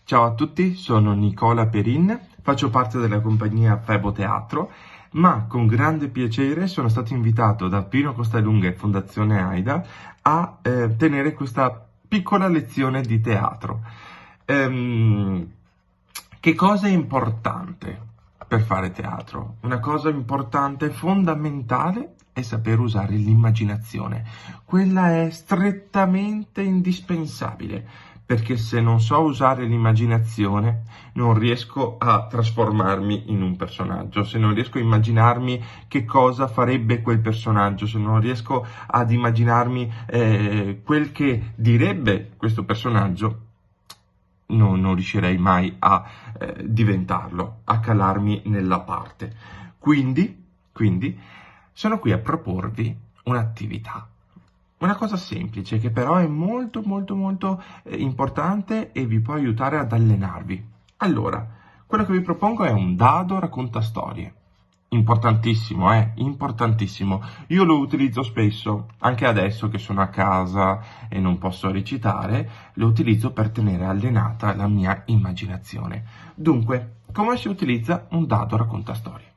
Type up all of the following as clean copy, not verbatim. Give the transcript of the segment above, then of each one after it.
Ciao a tutti, sono Nicola Perin, faccio parte della compagnia Febo Teatro, ma con grande piacere sono stato invitato da Pino Costalunga e Fondazione AIDA a tenere questa piccola lezione di teatro. Che cosa è importante per fare teatro? Una cosa importante, fondamentale, è saper usare l'immaginazione. Quella è strettamente indispensabile, perché se non so usare l'immaginazione non riesco a trasformarmi in un personaggio, se non riesco a immaginarmi che cosa farebbe quel personaggio, se non riesco ad immaginarmi quel che direbbe questo personaggio, non riuscirei mai a diventarlo, a calarmi nella parte. Quindi sono qui a proporvi un'attività. Una cosa semplice che però è molto importante e vi può aiutare ad allenarvi. Allora, quello che vi propongo è un dado raccontastorie. Importantissimo, importantissimo. Io lo utilizzo spesso, anche adesso che sono a casa e non posso recitare, lo utilizzo per tenere allenata la mia immaginazione. Dunque, come si utilizza un dado raccontastorie?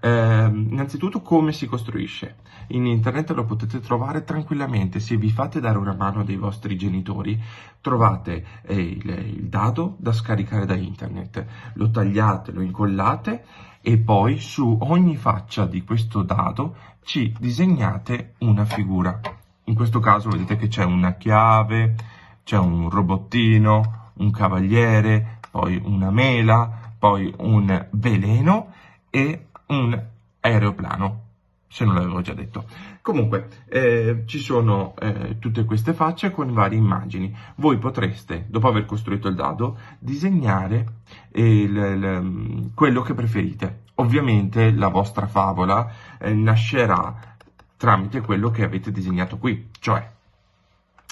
Innanzitutto come si costruisce. In internet lo potete trovare tranquillamente, se vi fate dare una mano dai vostri genitori trovate il dado da scaricare da internet, lo tagliate, lo incollate e poi su ogni faccia di questo dado ci disegnate una figura. In questo caso vedete che c'è una chiave, c'è un robottino, un cavaliere, poi una mela, poi un veleno e un aeroplano, se non l'avevo già detto. Comunque, ci sono tutte queste facce con varie immagini. Voi potreste, dopo aver costruito il dado, disegnare quello che preferite. Ovviamente la vostra favola nascerà tramite quello che avete disegnato qui, cioè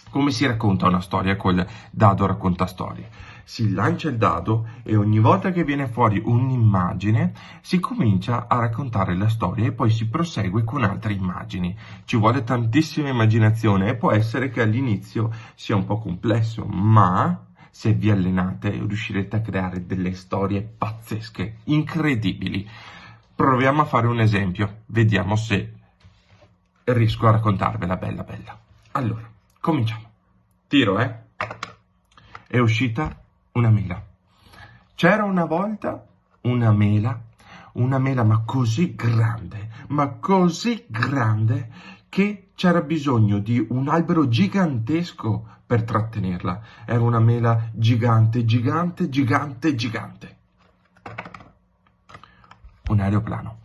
come si racconta una storia col dado raccontastorie? Si lancia il dado e ogni volta che viene fuori un'immagine si comincia a raccontare la storia e poi si prosegue con altre immagini. Ci vuole tantissima immaginazione e può essere che all'inizio sia un po' complesso, ma se vi allenate riuscirete a creare delle storie pazzesche, incredibili. Proviamo a fare un esempio, vediamo se riesco a raccontarvela bella. Allora, cominciamo. Tiro, È uscita una mela. C'era una volta una mela ma così grande che c'era bisogno di un albero gigantesco per trattenerla. Era una mela gigante. Un aeroplano.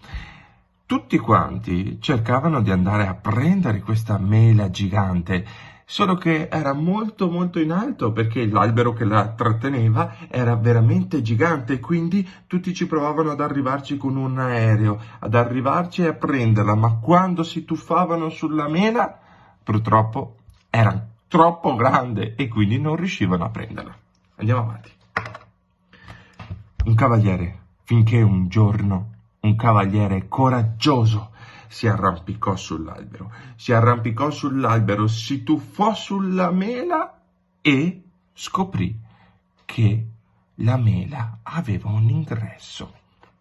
Tutti quanti cercavano di andare a prendere questa mela gigante, solo che era molto in alto perché l'albero che la tratteneva era veramente gigante e quindi tutti ci provavano ad arrivarci con un aereo, ad arrivarci e a prenderla, ma quando si tuffavano sulla mela, purtroppo era troppo grande e quindi non riuscivano a prenderla. Andiamo avanti. Un cavaliere, finché un giorno un cavaliere coraggioso si arrampicò sull'albero, si tuffò sulla mela e scoprì che la mela aveva un ingresso.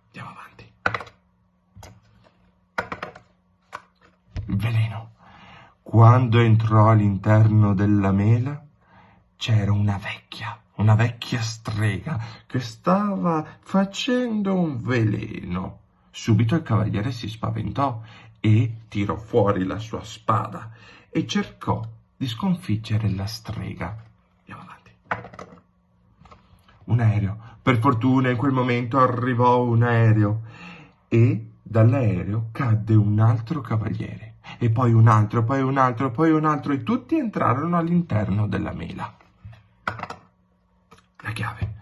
Andiamo avanti. Veleno. Quando entrò all'interno della mela c'era una vecchia strega che stava facendo un veleno. Subito il cavaliere si spaventò e tirò fuori la sua spada e cercò di sconfiggere la strega. Andiamo avanti. Un aereo. Per fortuna in quel momento arrivò un aereo e dall'aereo cadde un altro cavaliere e poi un altro e tutti entrarono all'interno della mela. La chiave.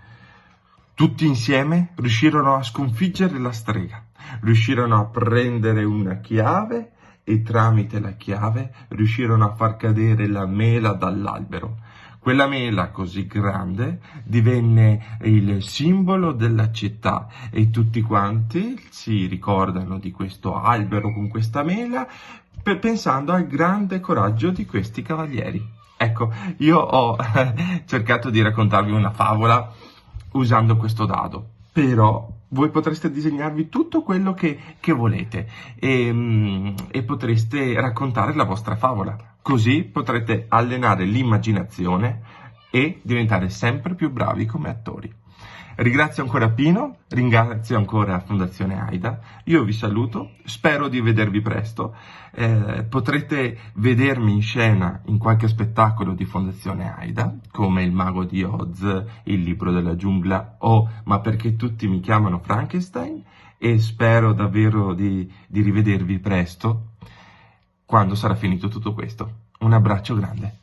Tutti insieme riuscirono a sconfiggere la strega, riuscirono a prendere una chiave e tramite la chiave riuscirono a far cadere la mela dall'albero. Quella mela così grande divenne il simbolo della città e tutti quanti si ricordano di questo albero con questa mela pensando al grande coraggio di questi cavalieri. Ecco, io ho cercato di raccontarvi una favola usando questo dado. Però voi potreste disegnarvi tutto quello che volete e potreste raccontare la vostra favola. Così potrete allenare l'immaginazione e diventare sempre più bravi come attori. Ringrazio ancora Pino, ringrazio ancora Fondazione AIDA, io vi saluto, spero di vedervi presto, potrete vedermi in scena in qualche spettacolo di Fondazione AIDA, come Il Mago di Oz, Il Libro della Giungla o Ma perché tutti mi chiamano Frankenstein, e spero davvero di rivedervi presto quando sarà finito tutto questo. Un abbraccio grande.